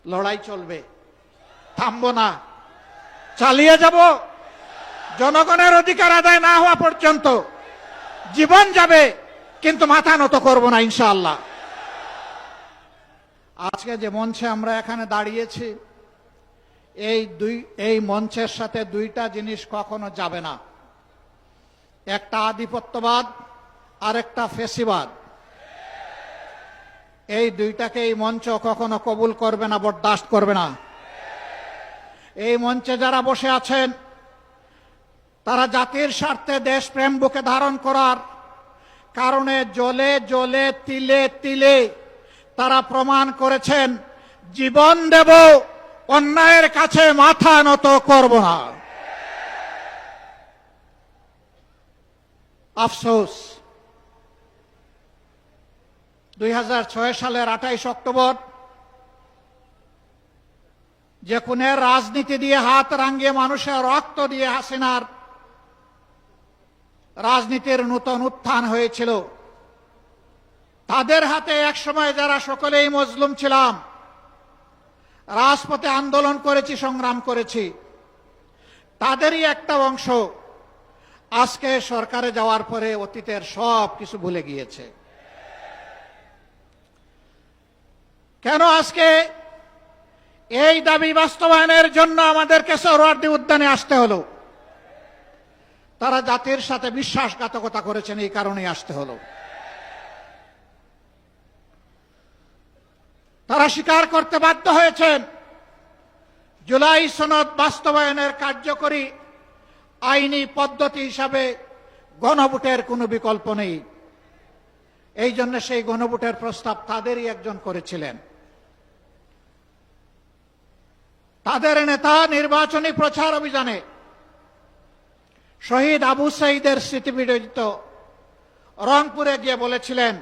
লড়াই চলবে, থামবো না, চালিয়ে যাব। জনগণের অধিকার আদায় না হওয়া পর্যন্ত জীবন যাবে, কিন্তু মাথা নত করব না ইনশাআল্লাহ। আজকে যে মঞ্চে আমরা এখানে দাঁড়িয়েছি, এই মঞ্চের সাথে দুইটা জিনিস কখনো যাবে না, একটা আধিপত্যবাদ আর একটা ফেসিবাদ। এই দুইটাকে এই মঞ্চ কখনো কবুল করবে না, বরদাস্ত করবে না। এই মঞ্চে যারা বসে আছেন তারা জাতির স্বার্থে দেশপ্রেম বুকে ধারণ করার কারণে জ্বলে জ্বলে তিলে তিলে তারা প্রমাণ করেছেন, জীবন দেব, অন্যায়ের কাছে মাথা নত করব না। আফসোস, 2006 সালের 28 অক্টোবর যে খুনের রাজনীতি দিয়ে হাত রাঙিয়ে মানুষের রক্ত দিয়ে হাসিনার রাজনীতির নূতন উত্থান হয়েছিল, তাদের হাতে একসময় যারা সকলেই মজলুম ছিলাম, রাজপথে আন্দোলন করেছি, সংগ্রাম করেছি, তাদেরই একটা অংশ আজকে সরকারে যাওয়ার পরে অতীতের সব কিছু ভুলে গিয়েছে। কেন আজকে এই দাবি বাস্তবায়নের জন্য আমাদেরকে সোহরাওয়ার্দী উদ্যানে আসতে হলো? তারা জাতির সাথে বিশ্বাসঘাতকতা করেছেন, এই কারণেই আসতে হলো। তারা স্বীকার করতে বাধ্য হয়েছেন, জুলাই সনদ বাস্তবায়নের কার্যকরী আইনি পদ্ধতি হিসাবে গণভোটের কোনো বিকল্প নেই। এই জন্য সেই গণভোটের প্রস্তাব তাদেরই একজন করেছিলেন। তাদের নেতা নির্বাচনী প্রচার অভিযানে শহীদ আবু সাঈদের স্মৃতিবিজড়িত রংপুরে গিয়ে বলেছিলেন,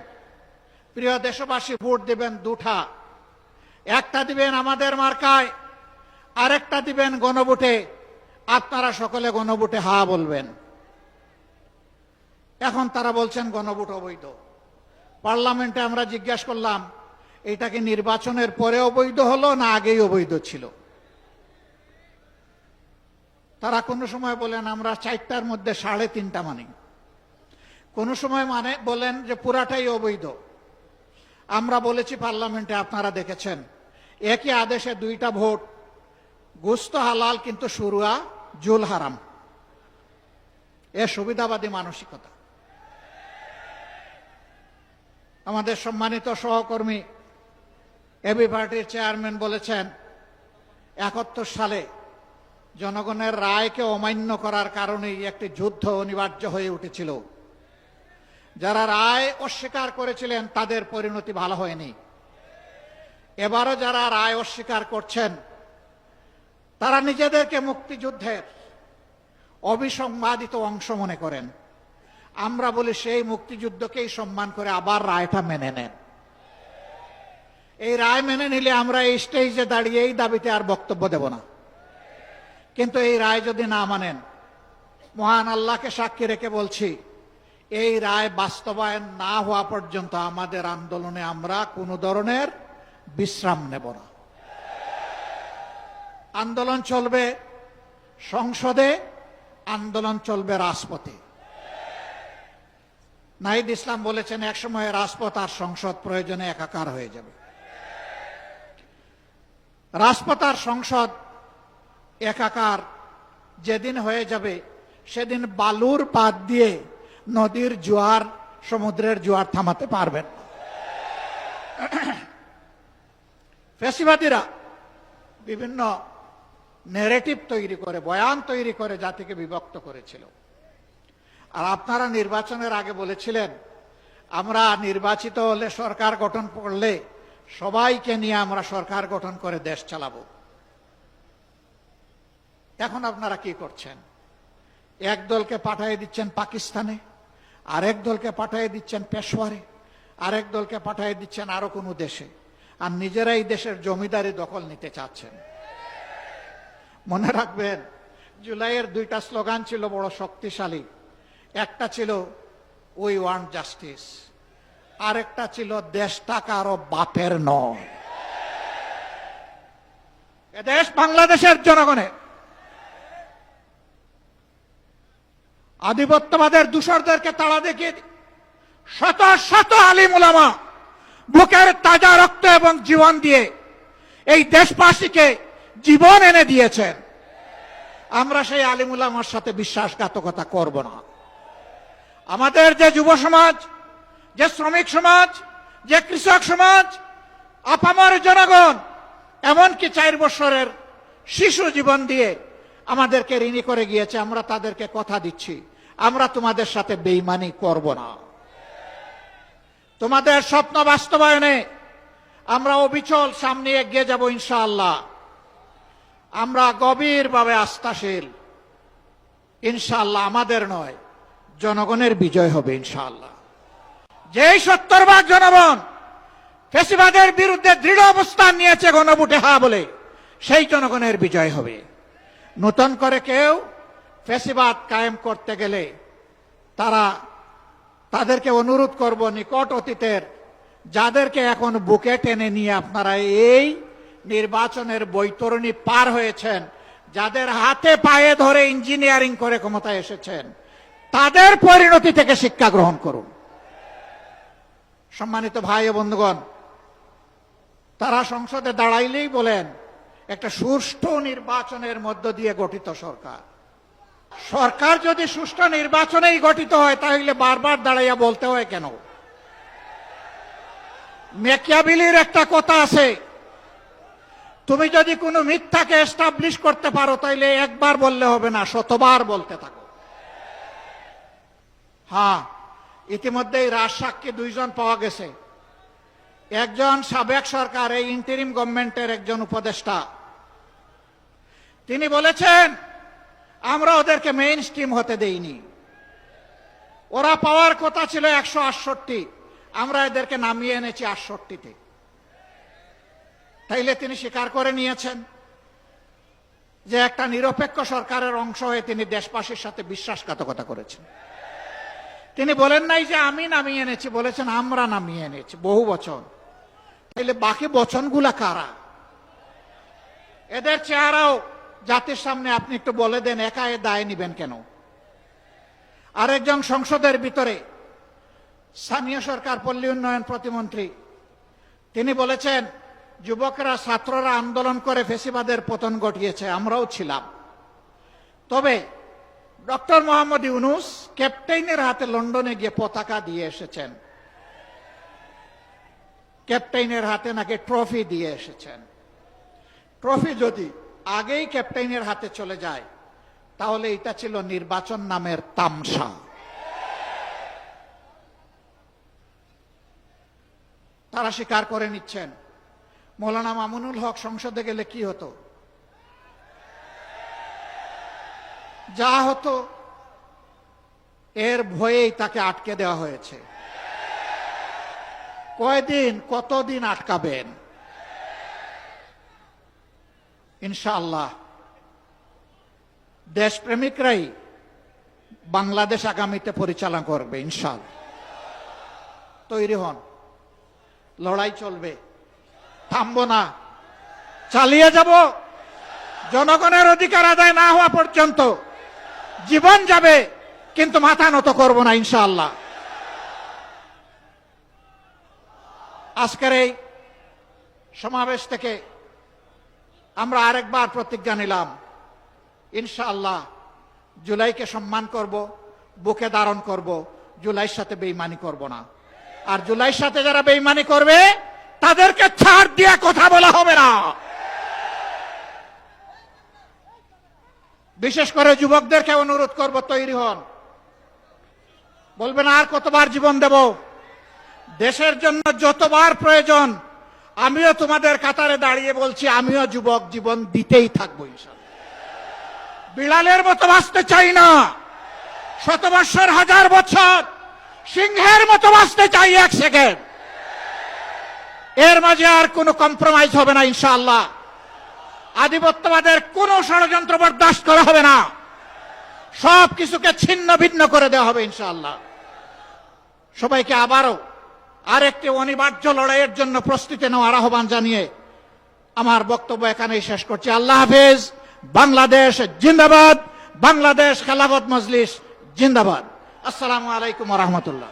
প্রিয় দেশবাসী, ভোট দিবেন দুটা, একটা দিবেন আমাদের মার্কায়, আরেকটা দিবেন গণভোটে। আপনারা সকলে গণভোটে হা বলবেন। এখন তারা বলছেন গণভোট অবৈধ। পার্লামেন্টে আমরা জিজ্ঞাসা করলাম, এটা কি নির্বাচনের পরে অবৈধ হলো না আগেই অবৈধ ছিল? তারা কোনো সময় বলেন আমরা 4টার মধ্যে 3.5টা মানি, কোনো সময় বলেন যে পুরাটাই অবৈধ। আমরা বলেছি পার্লামেন্টে, আপনারা দেখেছেন, একই আদেশে 2টা ভোট, গোস্ত হালাল কিন্তু শুরুয়া জুল হারাম। এ সুবিধাবাদী মানসিকতা। আমাদের সম্মানিত সহকর্মী এবি পার্টির চেয়ারম্যান বলেছেন, 71 সালে জনগণের রায়কে অমান্য করার কারণেই একটি যুদ্ধ অনিবার্য হয়ে উঠেছিল। যারা রায় অস্বীকার করেছিলেন তাদের পরিণতি ভালো হয়নি। এবারও যারা রায় অস্বীকার করছেন তারা নিজেদেরকে মুক্তিযুদ্ধের অবিসংবাদিত অংশ মনে করেন। আমরা বলি সেই মুক্তিযুদ্ধকেই সম্মান করে আবার রায়টা মেনে নেন। এই রায় মেনে নিলে আমরা এই স্টেজে দাঁড়িয়ে এই দাবিতে আর বক্তব্য দেব না। কিন্তু এই রায় যদি না মানেন, মহান আল্লাহকে সাক্ষী রেখে বলছি, এই রায় বাস্তবায়ন না হওয়া পর্যন্ত আমাদের আন্দোলনে আমরা কোনো ধরনের বিশ্রাম নেব না। আন্দোলন চলবে সংসদে, আন্দোলন চলবে রাজপথে। নাহিদ ইসলাম বলেছেন, একসময় রাজপথ আর সংসদ প্রয়োজনে একাকার হয়ে যাবে। রাজপথ আর সংসদ একাকার যেদিন হয়ে যাবে, সেদিন বালুর পাত দিয়ে নদীর জোয়ার, সমুদ্রের জোয়ার থামাতে পারবেন। ফ্যাসিবাদীরা বিভিন্ন ন্যারেটিভ তৈরি করে, বয়ান তৈরি করে জাতিকে বিভক্ত করেছিল। আর আপনারা নির্বাচনের আগে বলেছিলেন, আমরা নির্বাচিত হলে, সরকার গঠন করলে সবাইকে নিয়ে আমরা সরকার গঠন করে দেশ চালাবো। এখন আপনারা কি করছেন? এক দলকে পাঠিয়ে দিচ্ছেন পাকিস্তানে, আরেক দলকে পাঠিয়ে দিচ্ছেন পেশোয়ারে, আরেক দলকে পাঠিয়ে দিচ্ছেন আরো কোনো দেশে, আর নিজেরাই দেশের জমিদারি দখল নিতে চাচ্ছেন। মনে রাখবেন, জুলাইয়ের 2টা স্লোগান ছিল বড় শক্তিশালী। একটা ছিল উই ওয়ান্ট জাস্টিস, আরেকটা ছিল দেশটা কারো বাপের নয়। এদেশ বাংলাদেশের জনগণের। আধিপত্যবাদের দূষরদেরকে তাড়া দেখিয়ে শত শত আলিম উলামা বুকের তাজা রক্ত এবং জীবন দিয়ে এই দেশবাসীকে জীবন এনে দিয়েছেন। আমরা সেই আলিম উলামার সাথে বিশ্বাসঘাতকতা করব না। আমাদের যে যুব সমাজ, যে শ্রমিক সমাজ, যে কৃষক সমাজ, আপামর জনগণ, এমনকি 4 বছরের শিশু জীবন দিয়ে আমাদেরকে ঋণী করে গিয়েছে, আমরা তাদেরকে কথা দিচ্ছি আমরা তোমাদের সাথে বেঈমানি করব না। তোমাদের স্বপ্ন বাস্তবায়নে আমরা অবিচল সামনে এগিয়ে যাব ইনশাআল্লাহ। আমরা গভীরভাবে আস্থাশীল, ইনশাআল্লাহ আমাদের নয় জনগণের বিজয় হবে ইনশাআল্লাহ। যেই 70% জনগণ ফ্যাসিবাদের বিরুদ্ধে দৃঢ় অবস্থান নিয়েছে গণভোটে হ্যাঁ বলে, সেই জনগণের বিজয় হবে। নতুন করে কেউ ফ্যাসিবাদ কায়েম করতে গেলে তাদেরকে অনুরোধ করব, নিকট অতীতের যাদেরকে এখন বুকে টেনে নিয়ে আপনারা এই নির্বাচনের বৈতরণী পার হয়েছেন, যাদের হাতে পায়ে ধরে ইঞ্জিনিয়ারিং করে ক্ষমতায় এসেছেন, তাদের পরিণতি থেকে শিক্ষা গ্রহণ করুন। সম্মানিত ভাই ও বন্ধুগণ, তারা সংসদে দাঁড়াইলেই বলেন একটা সুষ্ঠু নির্বাচনের মধ্য দিয়ে গঠিত সরকার। সরকার যদি সুষ্ঠু নির্বাচনেই গঠিত হয় তাহলে বারবার দাঁড়াইয়া বলতে হয় কেন? ম্যাকিয়াভেলির একটা কথা আছে, তুমি যদি কোনো মিথ্যাকে এস্টাবলিশ করতে পারো তাহলে একবার বললে হবে না, শতবার বলতে থাকো। হ্যাঁ, ইতিমধ্যেই রাজসাক্ষী 2 জন পাওয়া গেছে। একজন সাবেক সরকার, এই ইন্টারিম গভর্নমেন্টের একজন উপদেষ্টা, তিনি বলেছেন আমরা ওদেরকে মেইন স্ট্রিম হতে দেইনি, ওরা পাওয়ার কথা ছিল 168, আমরা এদেরকে নামিয়ে এনেছি 68-তে। তাইলে তিনি স্বীকার করে নিয়েছেন যে একটা নিরপেক্ষ সরকারের অংশ হয়ে তিনি দেশবাসীর সাথে বিশ্বাসঘাতকতা করেছেন। তিনি বলেন নাই যে আমি নামিয়ে এনেছি, বলেছেন আমরা নামিয়ে এনেছি বহু বচন। তাইলে বাকি বচনগুলা কারা? এদের চেহারাও জাতির সামনে আপনি একটু বলে দেন, একা এ দায় নিবেন কেন? আরেকজন সংসদের ভিতরে স্থানীয় সরকার পল্লী উন্নয়ন প্রতিমন্ত্রী, তিনি বলেছেন যুবকরা ছাত্ররা আন্দোলন করে ফ্যাসিবাদের পতন ঘটিয়েছে, আমরাও ছিলাম। তবে ডক্টর মোহাম্মদ ইউনূস ক্যাপ্টেইনের হাতে লন্ডনে গিয়ে পতাকা দিয়ে এসেছেন, ক্যাপ্টেইনের হাতে নাকি ট্রফি দিয়ে এসেছেন। ট্রফি যদি আগেই ক্যাপ্টেইনের হাতে চলে যায় তাহলে এটা ছিল নির্বাচন নামের তামসা। তারা স্বীকার করে নিচ্ছেন মৌলানা মামুনুল হক সংসদে গেলে কি হতো? যা হতো এর ভয়েই তাকে আটকে দেওয়া হয়েছে। কয়দিন, কতদিন আটকাবেন? ইনশাআল্লাহ দেশপ্রেমিকরাই বাংলাদেশ আগামীতে পরিচালনা করবে ইনশাআল্লাহ। তৈরি হন, লড়াই চলবে, থামবো না, চালিয়ে যাব। জনগণের অধিকার আদায় না হওয়া পর্যন্ত জীবন যাবে, কিন্তু মাথা নত করব না ইনশাআল্লাহ। আজকের এই সমাবেশ থেকে আমরা আরেকবার প্রতিজ্ঞা নিলাম, ইনশাআল্লাহ জুলাইকে সম্মান করব, বুকে ধারণ করব, জুলাইয়ের সাথে বেঈমানি করব না। আর জুলাইয়ের সাথে যারা বেঈমানি করবে তাদেরকে ছাড় দিয়ে কথা বলা হবে না। বিশেষ করে যুবকদেরকে অনুরোধ করব, তৈরি হন। বলবেন আর কতবার জীবন দেব? দেশের জন্য যতবার প্রয়োজন আমিও তোমাদের কাতারে দাঁড়িয়ে বলছি, আমিও যুবক, জীবন দিতেই থাকবো ইনশাআল্লাহ। বিড়ালের মতো বাঁচতে চাই না, 100 বৎসর, 1000 বছর, সিংহের মতো বাঁচতে চাই 1 সেকেন্ড। এর মাঝে আর কোনো কম্প্রোমাইজ হবে না ইনশাআল্লাহ। আধিপত্যবাদের কোন ষড়যন্ত্র বরদাস্ত করা হবে না, সব কিছুকে ছিন্ন ভিন্ন করে দেওয়া হবে ইনশাআল্লাহ। সবাইকে আবারও আরেকটি অনিবার্য লড়াইয়ের জন্য প্রস্তুতি নেওয়ার আহ্বান জানিয়ে আমার বক্তব্য এখানেই শেষ করছি। আল্লাহ হাফেজ। বাংলাদেশ জিন্দাবাদ। বাংলাদেশ খেলাফত মজলিস জিন্দাবাদ। আসসালামু আলাইকুম ওয়া রাহমাতুল্লাহ।